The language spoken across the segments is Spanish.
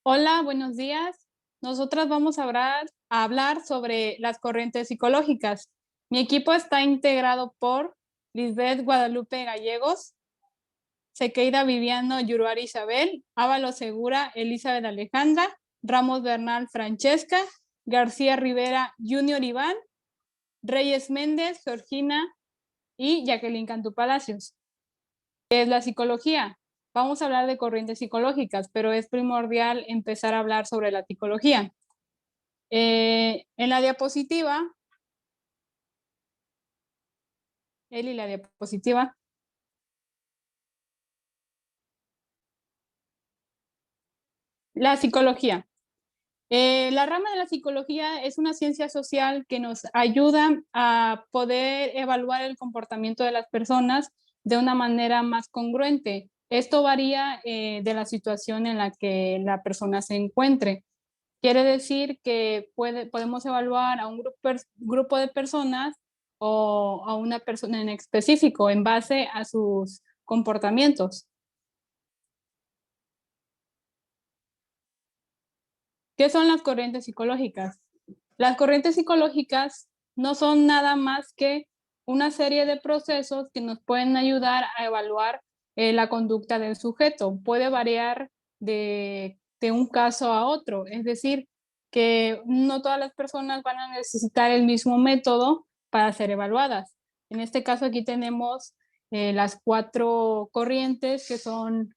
Hola, buenos días. Nosotras vamos a hablar sobre las corrientes psicológicas. Mi equipo está integrado por Lisbeth Guadalupe Gallegos, Sequeira Viviano Yuruari Isabel, Ávalo Segura Elizabeth Alejandra, Ramos Bernal Francesca, García Rivera Junior Iván, Reyes Méndez, Georgina y Jacqueline Cantú Palacios. ¿Qué es la psicología? Vamos a hablar de corrientes psicológicas, pero es primordial empezar a hablar sobre la psicología. En la diapositiva, Eli, la diapositiva. La psicología. La rama de la psicología es una ciencia social que nos ayuda a poder evaluar el comportamiento de las personas de una manera más congruente. Esto varía de la situación en la que la persona se encuentre. Quiere decir que podemos evaluar a un grupo de personas o a una persona en específico en base a sus comportamientos. ¿Qué son las corrientes psicológicas? Las corrientes psicológicas no son nada más que una serie de procesos que nos pueden ayudar a evaluar la conducta del sujeto. Puede variar de un caso a otro, es decir, que no todas las personas van a necesitar el mismo método para ser evaluadas. En este caso aquí tenemos las 4 corrientes que son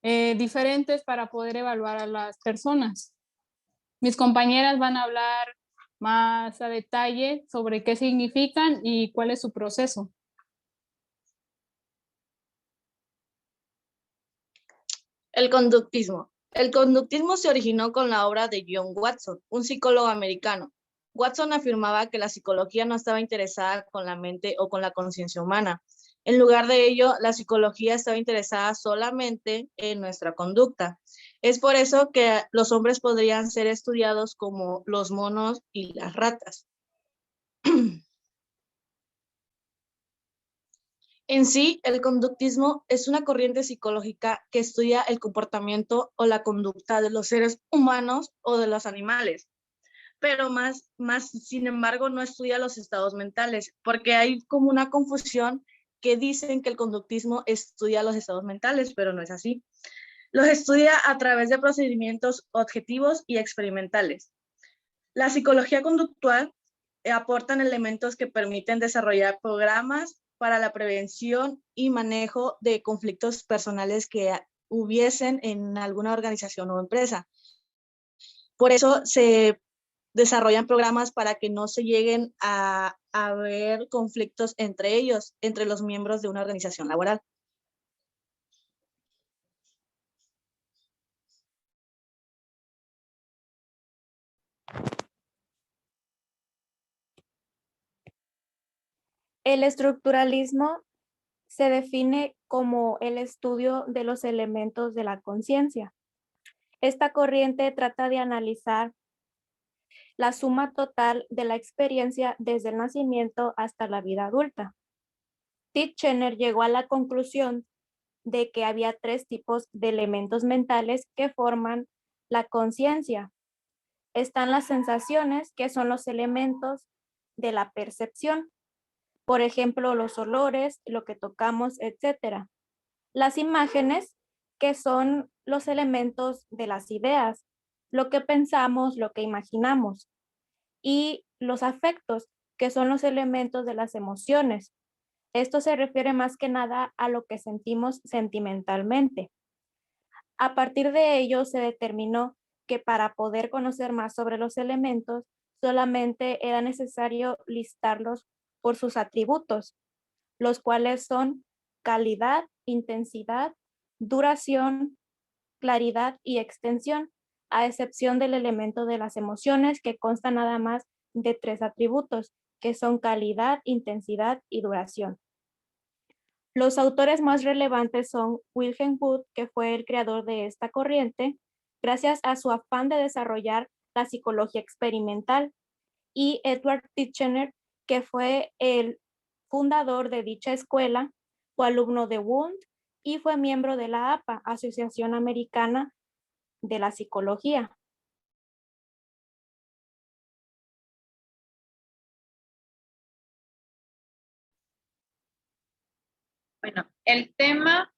diferentes para poder evaluar a las personas. Mis compañeras van a hablar más a detalle sobre qué significan y cuál es su proceso. El conductismo. El conductismo se originó con la obra de John Watson, un psicólogo americano. Watson afirmaba que la psicología no estaba interesada con la mente o con la conciencia humana. En lugar de ello, la psicología estaba interesada solamente en nuestra conducta. Es por eso que los hombres podrían ser estudiados como los monos y las ratas. En sí, el conductismo es una corriente psicológica que estudia el comportamiento o la conducta de los seres humanos o de los animales, pero sin embargo, no estudia los estados mentales, porque hay como una confusión que dicen que el conductismo estudia los estados mentales, pero no es así. Los estudia a través de procedimientos objetivos y experimentales. La psicología conductual aportan elementos que permiten desarrollar programas para la prevención y manejo de conflictos personales que hubiesen en alguna organización o empresa. Por eso se desarrollan programas para que no se lleguen a haber conflictos entre ellos, entre los miembros de una organización laboral. El estructuralismo se define como el estudio de los elementos de la conciencia. Esta corriente trata de analizar la suma total de la experiencia desde el nacimiento hasta la vida adulta. Titchener llegó a la conclusión de que había 3 tipos de elementos mentales que forman la conciencia. Están las sensaciones, que son los elementos de la percepción. Por ejemplo, los olores, lo que tocamos, etcétera. Las imágenes, que son los elementos de las ideas, lo que pensamos, lo que imaginamos. Y los afectos, que son los elementos de las emociones. Esto se refiere más que nada a lo que sentimos sentimentalmente. A partir de ello se determinó que para poder conocer más sobre los elementos, solamente era necesario listarlos por sus atributos, los cuales son calidad, intensidad, duración, claridad y extensión, a excepción del elemento de las emociones, que consta nada más de 3 atributos, que son calidad, intensidad y duración. Los autores más relevantes son Wilhelm Wundt, que fue el creador de esta corriente, gracias a su afán de desarrollar la psicología experimental, y Edward Titchener, que fue el fundador de dicha escuela, fue alumno de Wundt y fue miembro de la APA, Asociación Americana de la psicología. Bueno, el tema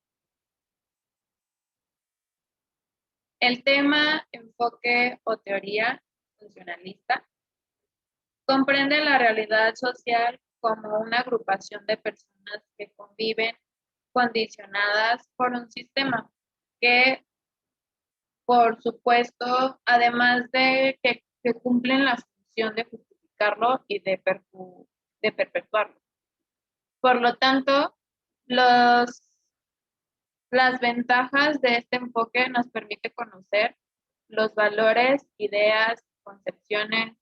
enfoque o teoría funcionalista comprende la realidad social como una agrupación de personas que conviven condicionadas por un sistema que, por supuesto, además de que cumplen la función de justificarlo y de perpetuarlo. Por lo tanto, las ventajas de este enfoque nos permite conocer los valores, ideas, concepciones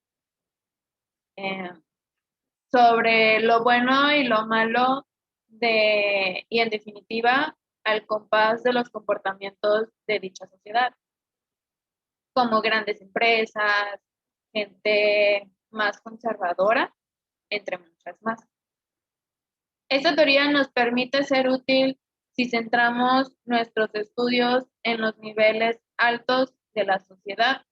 sobre lo bueno y lo malo y en definitiva al compás de los comportamientos de dicha sociedad, como grandes empresas, gente más conservadora, entre muchas más. Esta teoría nos permite ser útil si centramos nuestros estudios en los niveles altos de la sociedad.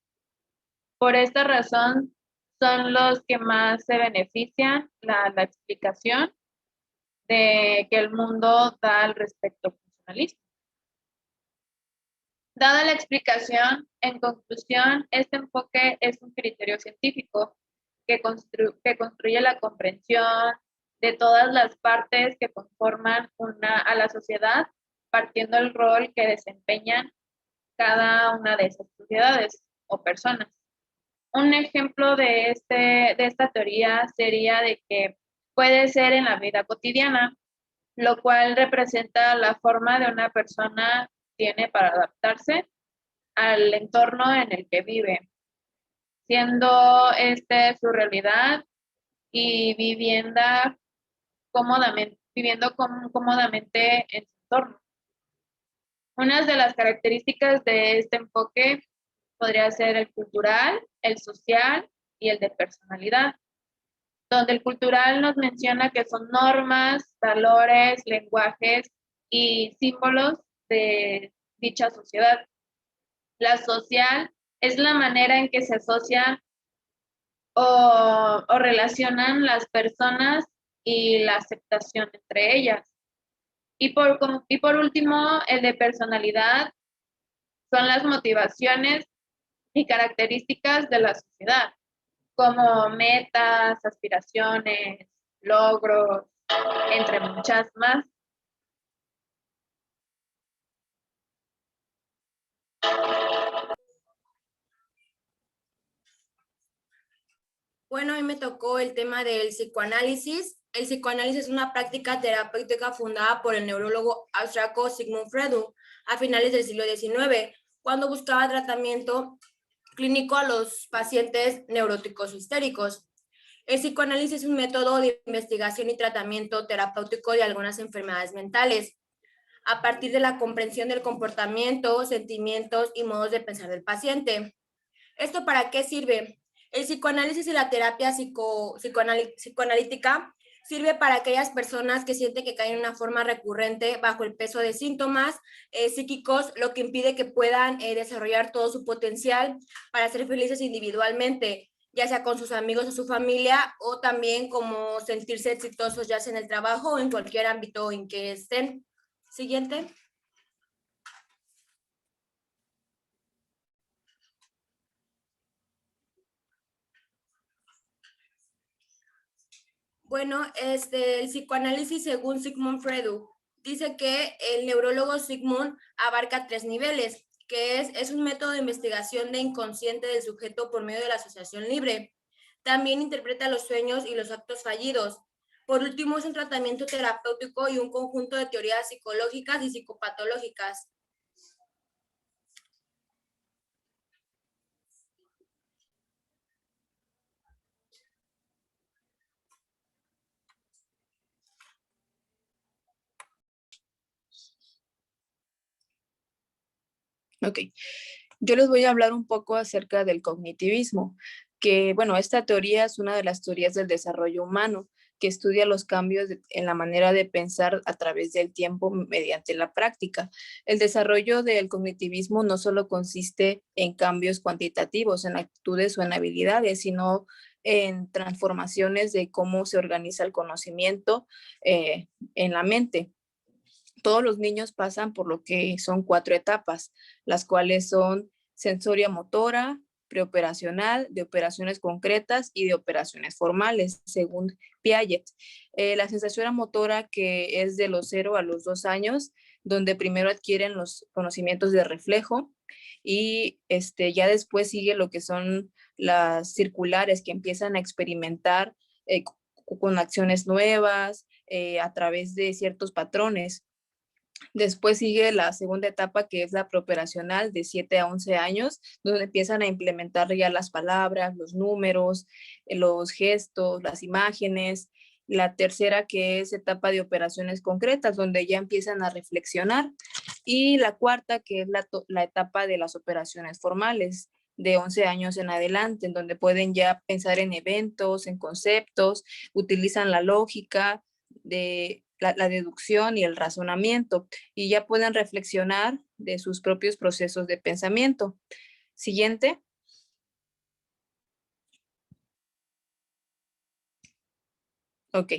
Por esta razón, son los que más se benefician la explicación de que el mundo da al respecto funcionalismo. Dada la explicación, en conclusión, este enfoque es un criterio científico que construye la comprensión de todas las partes que conforman a la sociedad, partiendo del rol que desempeñan cada una de esas sociedades o personas. Un ejemplo de esta teoría sería de que puede ser en la vida cotidiana, lo cual representa la forma de una persona tiene para adaptarse al entorno en el que vive, siendo su realidad y viviendo cómodamente en su entorno. Unas de las características de este enfoque podría ser el cultural, el social y el de personalidad, donde el cultural nos menciona que son normas, valores, lenguajes y símbolos de dicha sociedad. La social es la manera en que se asocian o relacionan las personas y la aceptación entre ellas. Y por último, el de personalidad son las motivaciones y características de la sociedad, como metas, aspiraciones, logros, entre muchas más. Bueno, a mí me tocó el tema del psicoanálisis. El psicoanálisis es una práctica terapéutica fundada por el neurólogo austriaco Sigmund Freud a finales del siglo XIX, cuando buscaba tratamiento clínico a los pacientes neuróticos histéricos. El psicoanálisis es un método de investigación y tratamiento terapéutico de algunas enfermedades mentales, a partir de la comprensión del comportamiento, sentimientos y modos de pensar del paciente. ¿Esto para qué sirve? El psicoanálisis y la terapia psicoanalítica sirve para aquellas personas que sienten que caen en una forma recurrente bajo el peso de síntomas psíquicos, lo que impide que puedan desarrollar todo su potencial para ser felices individualmente, ya sea con sus amigos o su familia, o también como sentirse exitosos ya sea en el trabajo o en cualquier ámbito en que estén. Siguiente. Bueno, el psicoanálisis según Sigmund Freud dice que el neurólogo Sigmund abarca 3 niveles, que es un método de investigación de inconsciente del sujeto por medio de la asociación libre. También interpreta los sueños y los actos fallidos. Por último, es un tratamiento terapéutico y un conjunto de teorías psicológicas y psicopatológicas. Ok, yo les voy a hablar un poco acerca del cognitivismo, que bueno, esta teoría es una de las teorías del desarrollo humano que estudia los cambios en la manera de pensar a través del tiempo mediante la práctica. El desarrollo del cognitivismo no solo consiste en cambios cuantitativos, en actitudes o en habilidades, sino en transformaciones de cómo se organiza el conocimiento en la mente. Todos los niños pasan por lo que son 4 etapas, las cuales son sensoria motora, preoperacional, de operaciones concretas y de operaciones formales, según Piaget. La sensación motora, que es de los 0 a los 2 años, donde primero adquieren los conocimientos de reflejo y ya después sigue lo que son las circulares, que empiezan a experimentar con acciones nuevas a través de ciertos patrones. Después sigue la segunda etapa, que es la preoperacional, de 7 a 11 años, donde empiezan a implementar ya las palabras, los números, los gestos, las imágenes. La tercera, que es etapa de operaciones concretas, donde ya empiezan a reflexionar. Y la cuarta, que es la etapa de las operaciones formales, de 11 años en adelante, en donde pueden ya pensar en eventos, en conceptos, utilizan la lógica, la deducción y el razonamiento, y ya pueden reflexionar de sus propios procesos de pensamiento. Siguiente. Ok.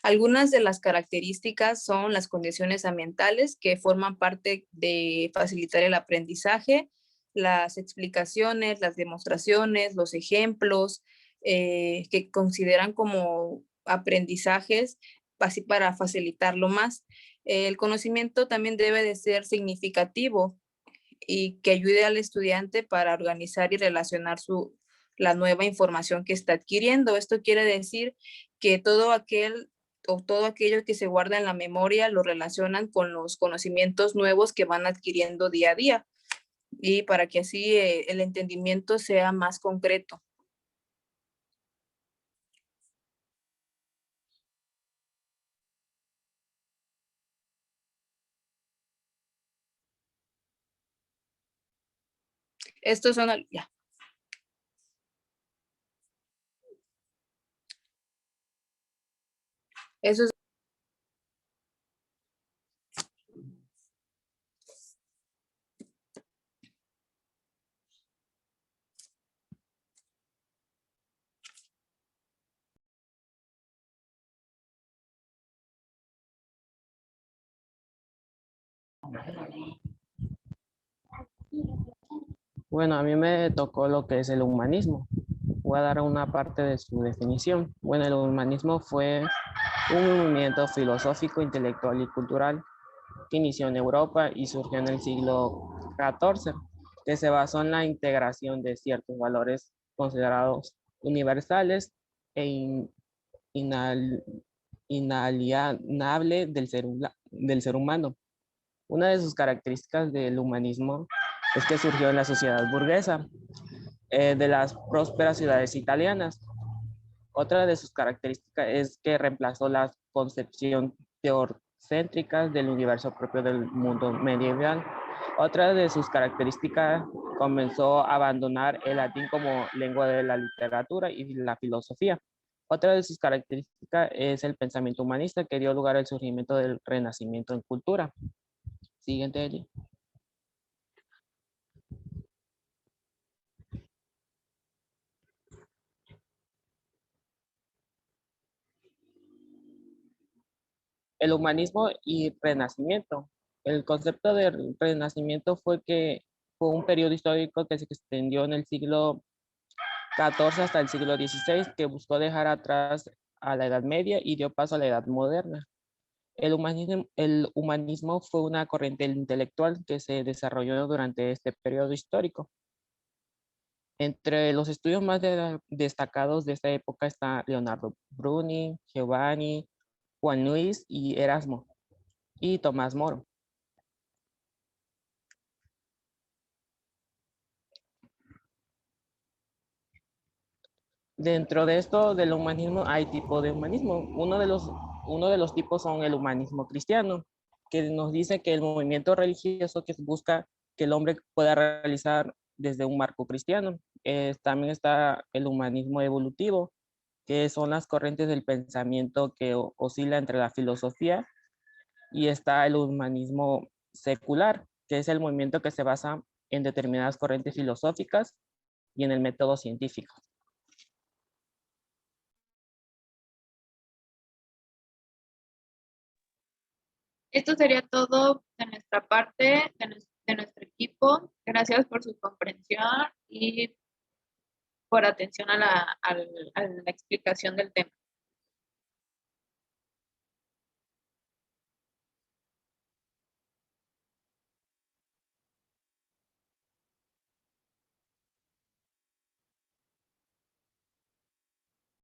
Algunas de las características son las condiciones ambientales, que forman parte de facilitar el aprendizaje, las explicaciones, las demostraciones, los ejemplos, que consideran como aprendizajes así para facilitarlo más. El conocimiento también debe de ser significativo y que ayude al estudiante para organizar y relacionar la nueva información que está adquiriendo. Esto quiere decir que todo aquello que se guarda en la memoria lo relacionan con los conocimientos nuevos que van adquiriendo día a día, y para que así el entendimiento sea más concreto. Estos son, ya. Eso es. Bueno, a mí me tocó lo que es el humanismo. Voy a dar una parte de su definición. Bueno, el humanismo fue un movimiento filosófico, intelectual y cultural que inició en Europa y surgió en el siglo XIV, que se basó en la integración de ciertos valores considerados universales e inalienable del ser humano. Una de sus características del humanismo es que surgió en la sociedad burguesa de las prósperas ciudades italianas. Otra de sus características es que reemplazó la concepción teocéntrica del universo propio del mundo medieval. Otra de sus características comenzó a abandonar el latín como lengua de la literatura y la filosofía. Otra de sus características es el pensamiento humanista, que dio lugar al surgimiento del Renacimiento en cultura. Siguiente, Eli. El humanismo y renacimiento. El concepto de renacimiento fue un periodo histórico que se extendió en el siglo XIV hasta el siglo XVI, que buscó dejar atrás a la Edad Media y dio paso a la Edad Moderna. El humanismo fue una corriente intelectual que se desarrolló durante este periodo histórico. Entre los estudios más destacados de esta época está Leonardo Bruni, Giovanni, Juan Luis y Erasmo y Tomás Moro. Dentro de esto del humanismo hay tipos de humanismo. Uno de los tipos son el humanismo cristiano, que nos dice que el movimiento religioso que busca que el hombre pueda realizar desde un marco cristiano. También está el humanismo evolutivo, que son las corrientes del pensamiento que oscila entre la filosofía, y está el humanismo secular, que es el movimiento que se basa en determinadas corrientes filosóficas y en el método científico. Esto sería todo de nuestra parte, de nuestro equipo. Gracias por su comprensión y por atención a la explicación del tema.